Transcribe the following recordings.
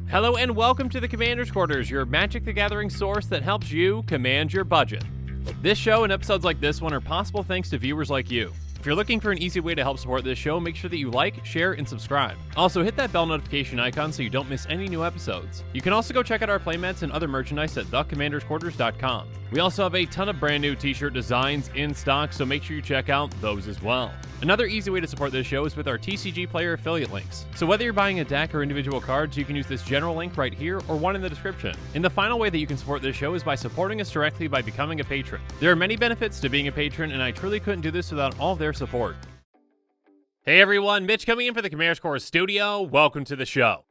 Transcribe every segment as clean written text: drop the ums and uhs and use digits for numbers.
Hello and welcome to the Commander's Quarters, your Magic the Gathering source that helps you command your budget. This show and episodes like this one are possible thanks to viewers like you. If you're looking for an easy way to help support this show, make sure that you like, share, and subscribe. Also, hit that bell notification icon so you don't miss any new episodes. You can also go check out our playmats and other merchandise at thecommandersquarters.com. We also have a ton of brand new t-shirt designs in stock, so make sure you check out those as well. Another easy way to support this show is with our TCG Player affiliate links. So whether you're buying a deck or individual cards, you can use this general link right here or one in the description. And the final way that you can support this show is by supporting us directly by becoming a patron. There are many benefits to being a patron, and I truly couldn't do this without all of their support. Hey everyone, Mitch coming in for the Commander's Quarters studio. Welcome to the show.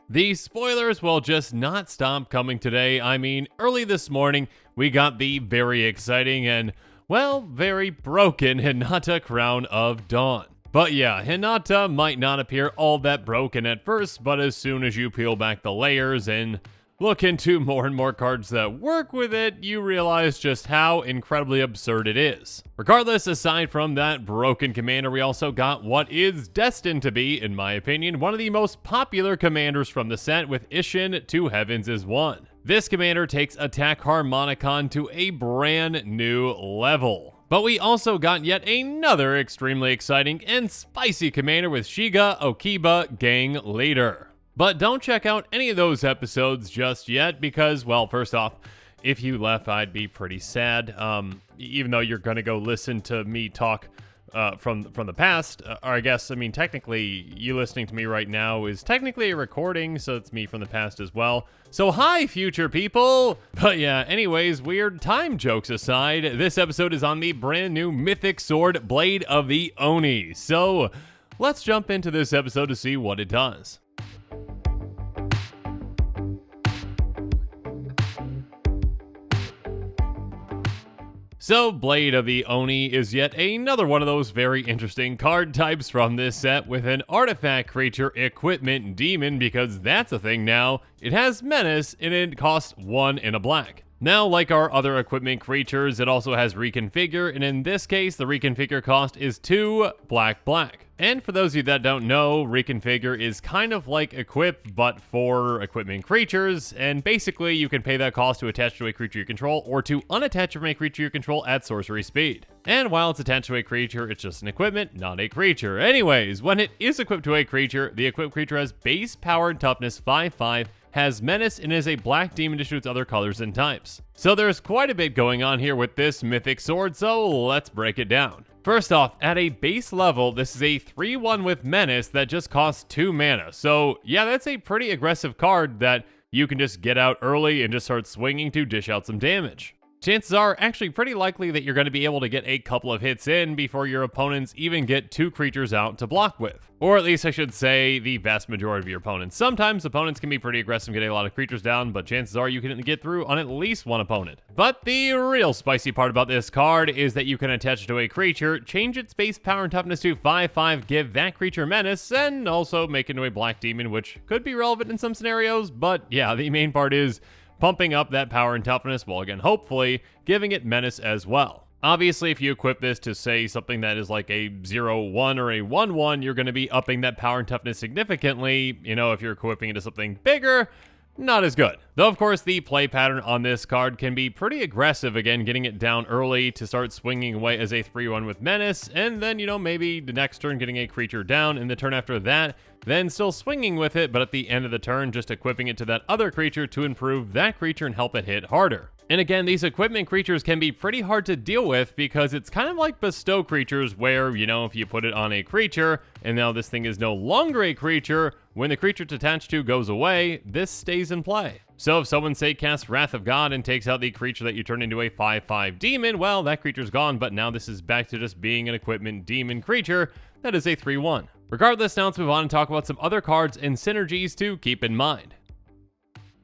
The spoilers will just not stop coming today. I mean, early this morning, we got the very exciting and, well, very broken Hinata Crown of Dawn. But yeah, Hinata might not appear all that broken at first, but as soon as you peel back the layers and look into more and more cards that work with it, you realize just how incredibly absurd it is. Regardless, aside from that broken commander, we also got what is destined to be, in my opinion, one of the most popular commanders from the set, with Isshin Two Heavens is one. This commander takes Attack Harmonicon to a brand new level. But we also got yet another extremely exciting and spicy commander with Shiga Okiba Gang Leader. But don't check out any of those episodes just yet because, well, first off, if you left, I'd be pretty sad. Even though you're going to go listen to me talk from the past, or I guess, I mean, technically, you listening to me right now is technically a recording, so it's me from the past as well. So hi, future people! But yeah, anyways, weird time jokes aside, this episode is on the brand new Mythic Sword Blade of the Oni. So let's jump into this episode to see what it does. So, Blade of the Oni is yet another one of those very interesting card types from this set with an artifact creature equipment demon, because that's a thing now. It has menace and it costs 1 in a black. Now, like our other equipment creatures, it also has reconfigure, and in this case, the reconfigure cost is 2 black. And for those of you that don't know, reconfigure is kind of like equip, but for equipment creatures, and basically you can pay that cost to attach to a creature you control, or to unattach from a creature you control at sorcery speed. And while it's attached to a creature, it's just an equipment, not a creature. Anyways, when it is equipped to a creature, the equipped creature has base power and toughness 5/5, has menace, and is a black demon to shoot other colors and types. So there's quite a bit going on here with this Mythic Sword, so let's break it down. First off, at a base level, this is a 3/1 with menace that just costs 2 mana. So yeah, that's a pretty aggressive card that you can just get out early and just start swinging to dish out some damage. Chances are actually pretty likely that you're going to be able to get a couple of hits in before your opponents even get 2 creatures out to block with. Or at least I should say the vast majority of your opponents. Sometimes opponents can be pretty aggressive getting a lot of creatures down, but chances are you can get through on at least one opponent. But the real spicy part about this card is that you can attach it to a creature, change its base power and toughness to 5/5, give that creature menace, and also make it into a black demon, which could be relevant in some scenarios, but yeah, the main part is pumping up that power and toughness, while again, hopefully, giving it menace as well. Obviously, if you equip this to, say, something that is like a 0/1 or a 1/1, you're going to be upping that power and toughness significantly. You know, if you're equipping it to something bigger, not as good. Though, of course, the play pattern on this card can be pretty aggressive, again, getting it down early to start swinging away as a 3/1 with menace, and then, you know, maybe the next turn getting a creature down, and the turn after that, then still swinging with it, but at the end of the turn, just equipping it to that other creature to improve that creature and help it hit harder. And again, these equipment creatures can be pretty hard to deal with because it's kind of like bestow creatures where, you know, if you put it on a creature and now this thing is no longer a creature, when the creature it's attached to goes away, this stays in play. So if someone, say, casts Wrath of God and takes out the creature that you turn into a 5/5 demon, well, that creature's gone, but now this is back to just being an equipment demon creature that is a 3/1. Regardless, now let's move on and talk about some other cards and synergies to keep in mind.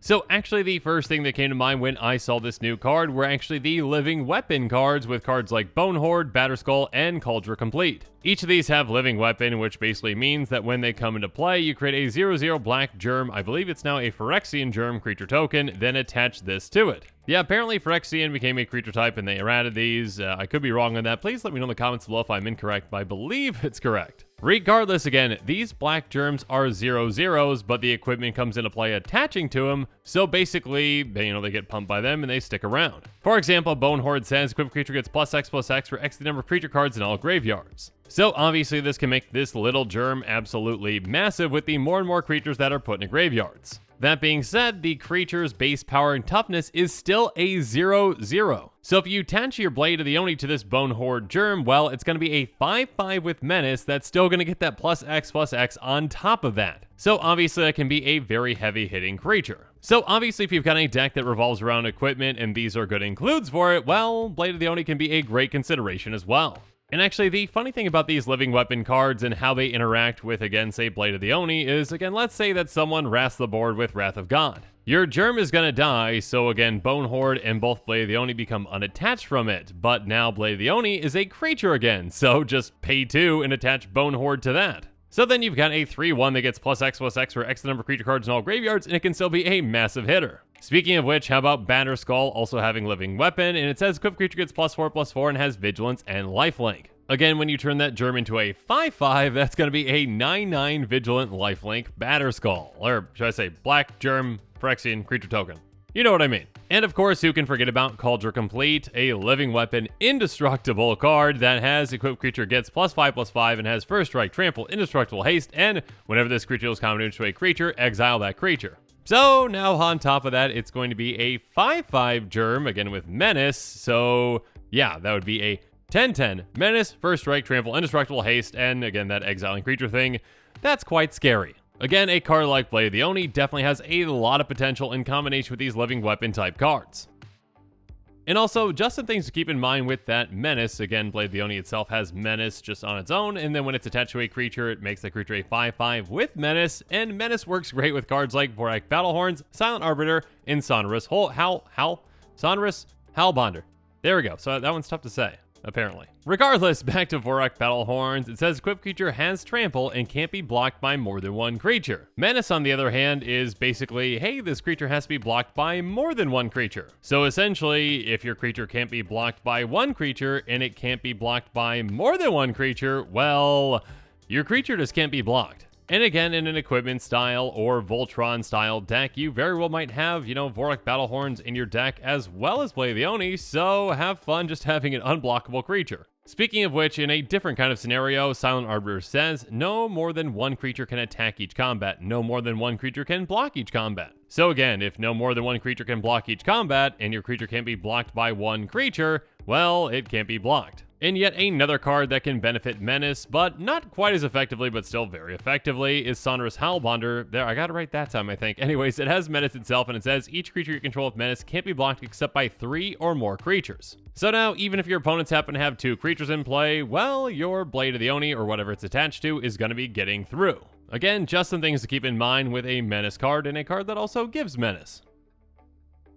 So actually the first thing that came to mind when I saw this new card were actually the living weapon cards with cards like Bone Horde, Batterskull, and Cauldron Complete. Each of these have living weapon, which basically means that when they come into play, you create a 0/0 black germ, I believe it's now a Phyrexian germ creature token, then attach this to it. Yeah, apparently Phyrexian became a creature type and they errated these. I could be wrong on that. Please let me know in the comments below if I'm incorrect, but I believe it's correct. Regardless, again, these black germs are 0/0s, but the equipment comes into play attaching to them, so basically, they get pumped by them and they stick around. For example, Bone Horde says, equipped creature gets +X/+X for X the number of creature cards in all graveyards. So obviously this can make this little germ absolutely massive with the more and more creatures that are put into graveyards. That being said, the creature's base power and toughness is still a 0/0. So if you attach your Blade of the Oni to this Bone Horde germ, well, it's going to be a 5/5 with Menace that's still going to get that +X/+X on top of that. So obviously that can be a very heavy hitting creature. So obviously if you've got a deck that revolves around equipment and these are good includes for it, well, Blade of the Oni can be a great consideration as well. And actually, the funny thing about these living weapon cards and how they interact with, again, say, Blade of the Oni is, again, let's say that someone wraths the board with Wrath of God. Your germ is going to die, so again, Bone Horde and both Blade of the Oni become unattached from it, but now Blade of the Oni is a creature again, so just pay 2 and attach Bone Horde to that. So then you've got a 3/1 that gets +X/+X for X the number of creature cards in all graveyards, and it can still be a massive hitter. Speaking of which, how about Batterskull also having living weapon, and it says equipped creature gets +4/+4 and has vigilance and lifelink. Again, when you turn that germ into a 5/5, that's going to be a 9/9 vigilant lifelink Batterskull, or should I say black germ Phyrexian creature token. You know what I mean. And of course, who can forget about Cauldron Complete, a living weapon indestructible card that has equipped creature gets +5/+5 and has first strike, trample, indestructible haste, and whenever this creature is combined into a creature, exile that creature. So now on top of that, it's going to be a 5/5 germ, again with Menace, so yeah, that would be a 10/10 Menace, first strike, trample, indestructible haste, and again that exiling creature thing. That's quite scary. Again, a card like Blade of the Oni definitely has a lot of potential in combination with these living weapon type cards. And also, just some things to keep in mind with that Menace. Again, Blade of the Oni itself has Menace just on its own, and then when it's attached to a creature, it makes that creature a 5/5 with Menace, and Menace works great with cards like Vorak Battlehorns, Silent Arbiter, and Sonorous Howlbonder. There we go. So that one's tough to say, apparently. Regardless, back to Vorak Battlehorns, it says equipped creature has trample and can't be blocked by more than one creature. Menace, on the other hand, is basically, hey, this creature has to be blocked by more than one creature. So essentially, if your creature can't be blocked by one creature and it can't be blocked by more than one creature, well, your creature just can't be blocked. And again, in an equipment style or Voltron style deck, you very well might have, Vorak Battlehorns in your deck as well as Blade of the Oni, so have fun just having an unblockable creature. Speaking of which, in a different kind of scenario, Silent Arbiter says, no more than one creature can attack each combat, no more than one creature can block each combat. So again, if no more than one creature can block each combat, and your creature can't be blocked by one creature, well, it can't be blocked. And yet another card that can benefit Menace, but not quite as effectively, but still very effectively, is Sonorous Howlbonder. There, I got it right that time, I think. Anyways, it has Menace itself, and it says each creature you control with Menace can't be blocked except by 3 or more creatures. So now, even if your opponents happen to have 2 creatures in play, well, your Blade of the Oni, or whatever it's attached to, is going to be getting through. Again, just some things to keep in mind with a Menace card, and a card that also gives Menace.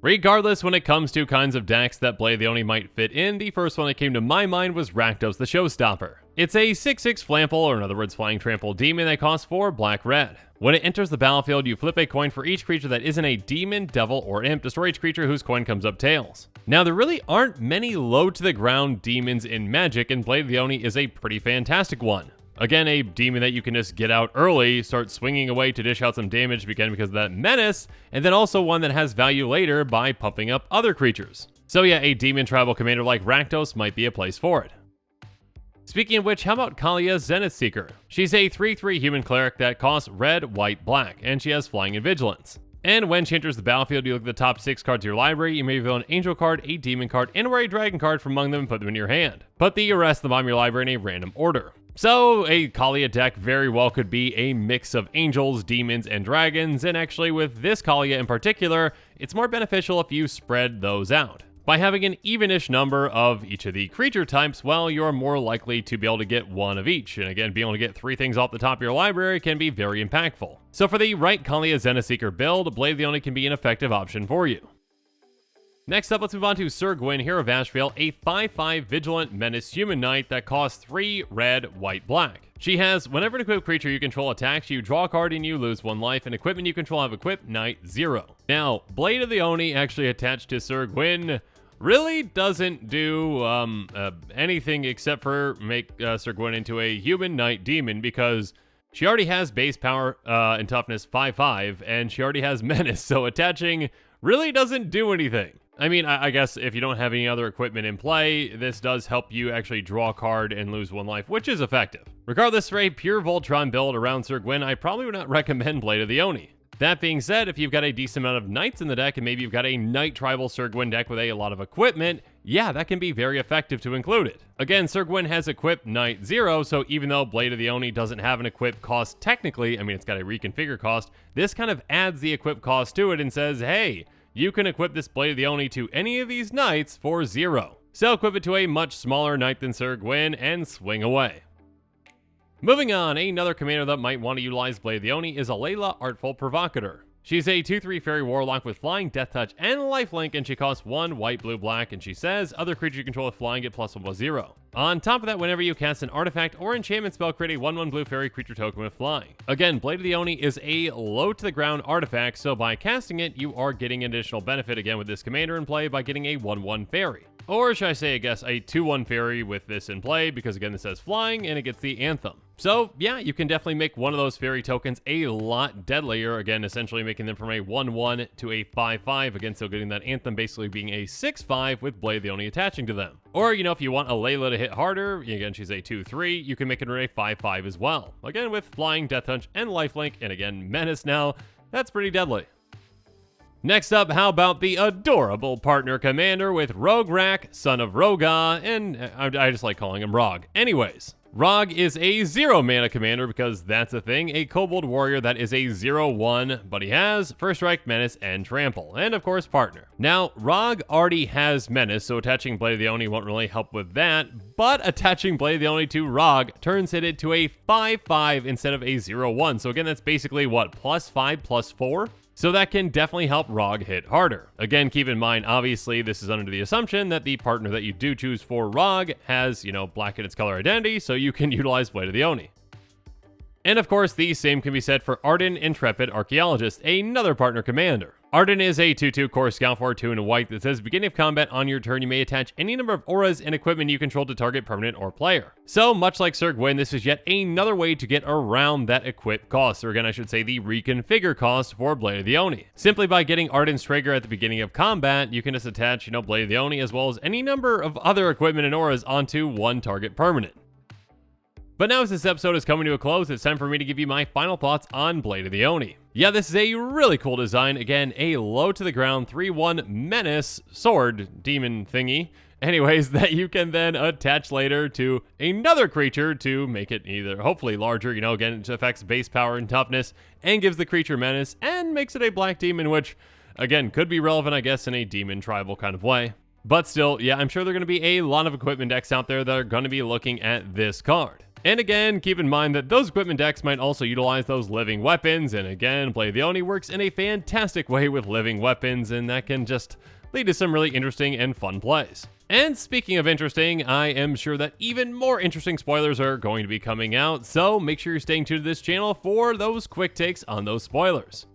Regardless, when it comes to kinds of decks that Blade of the Oni might fit in, the first one that came to my mind was Rakdos the Showstopper. It's a 6/6 Flample, or in other words, Flying Trample Demon that costs 4 black-red. When it enters the battlefield, you flip a coin for each creature that isn't a demon, devil, or imp. Destroy each creature whose coin comes up tails. Now, there really aren't many low-to-the-ground demons in Magic, and Blade of the Oni is a pretty fantastic one. Again, a demon that you can just get out early, start swinging away to dish out some damage, again because of that Menace, and then also one that has value later by pumping up other creatures. So yeah, a demon tribal commander like Rakdos might be a place for it. Speaking of which, how about Kalia Zenith Seeker? She's a 3/3 human cleric that costs red, white, black, and she has flying and vigilance. And when she enters the battlefield, you look at the top 6 cards of your library, you may reveal an angel card, a demon card, and or a dragon card from among them and put them in your hand. Put the rest of them on your library in a random order. So, a Kalia deck very well could be a mix of angels, demons, and dragons, and actually with this Kalia in particular, it's more beneficial if you spread those out. By having an evenish number of each of the creature types, well, you're more likely to be able to get one of each. And again, being able to get 3 things off the top of your library can be very impactful. So for the right Kalia Zenithseeker build, Blade of the Oni can be an effective option for you. Next up, let's move on to Sir Gwyn, Hero of Ashvale, a 5/5 Vigilant Menace Human Knight that costs 3 red, white, black. She has, whenever an equipped creature you control attacks, you draw a card and you lose 1 life, and equipment you control have equipped Knight 0. Now, Blade of the Oni actually attached to Sir Gwyn really doesn't do anything except for make Sir Gwyn into a human knight demon, because she already has base power and toughness 5/5, and she already has menace, so attaching really doesn't do anything. I mean, I guess if you don't have any other equipment in play, this does help you actually draw a card and lose 1 life, which is effective. Regardless, for a pure Voltron build around Sir Gwyn, I probably would not recommend Blade of the Oni. That being said, if you've got a decent amount of knights in the deck, and maybe you've got a knight tribal Sir Gwyn deck with a lot of equipment, yeah, that can be very effective to include it. Again, Sir Gwyn has equipped Knight 0, so even though Blade of the Oni doesn't have an equip cost technically, I mean, it's got a reconfigure cost, this kind of adds the equip cost to it and says, hey, you can equip this Blade of the Oni to any of these knights for 0. So equip it to a much smaller knight than Sir Gwyn and swing away. Moving on, another commander that might want to utilize Blade of the Oni is Alayla, Artful Provocateur. She's a 2/3 fairy warlock with flying, death touch, and lifelink, and she costs 1 white, blue, black, and she says other creature you control with flying get +1/+0. On top of that, whenever you cast an artifact or enchantment spell, create a 1/1 blue fairy creature token with flying. Again, Blade of the Oni is a low to the ground artifact, so by casting it, you are getting additional benefit again with this commander in play by getting a 1/1 fairy. Or should I say, I guess, a 2/1 fairy with this in play, because again, this says flying, and it gets the anthem. So yeah, you can definitely make one of those fairy tokens a lot deadlier, again, essentially making them from a 1/1 to a 5/5, again, still getting that anthem basically being a 6/5 with Blade of the Oni attaching to them. Or, you know, if you want Alayla to hit harder, again, she's a 2/3, you can make it a 5/5 as well. Again, with flying, death touch, and lifelink, and again, menace now, that's pretty deadly. Next up, how about the adorable partner commander with Rograk, son of Roga, and I just like calling him Rog. Anyways, Rog is a 0 mana commander because that's a thing, a kobold warrior that is a 0/1, but he has First Strike, Menace, and Trample, and of course partner. Now, Rog already has Menace, so attaching Blade of the Oni won't really help with that, but attaching Blade of the Oni to Rog turns it into a 5/5 instead of a 0/1, so again, that's basically what, +5, +4? So that can definitely help Rog hit harder. Again, keep in mind, obviously, this is under the assumption that the partner that you do choose for Rog has, you know, black in its color identity, so you can utilize Blade of the Oni. And of course, the same can be said for Arden, Intrepid Archaeologist, another partner commander. Arden is a 2/2 core scout for 2 and white that says, beginning of combat on your turn, you may attach any number of auras and equipment you control to target permanent or player. So, much like Sir Gwyn, this is yet another way to get around that equip cost, or again, I should say the reconfigure cost for Blade of the Oni. Simply by getting Arden's trigger at the beginning of combat, you can just attach, you know, Blade of the Oni as well as any number of other equipment and auras onto one target permanent. But now as this episode is coming to a close, it's time for me to give you my final thoughts on Blade of the Oni. Yeah, this is a really cool design. Again, a low to the ground 3/1 menace sword demon thingy. Anyways, that you can then attach later to another creature to make it either hopefully larger, you know, again, it affects base power and toughness and gives the creature menace and makes it a black demon, which again could be relevant, I guess, in a demon tribal kind of way. But still, yeah, I'm sure there are going to be a lot of equipment decks out there that are going to be looking at this card. And again, keep in mind that those equipment decks might also utilize those living weapons, and again, Blade of the Oni works in a fantastic way with living weapons, and that can just lead to some really interesting and fun plays. And speaking of interesting, I am sure that even more interesting spoilers are going to be coming out, so make sure you're staying tuned to this channel for those quick takes on those spoilers.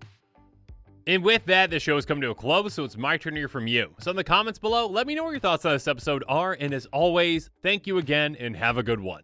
And with that, the show is coming to a close, so it's my turn to hear from you. So in the comments below, let me know what your thoughts on this episode are, and as always, thank you again, and have a good one.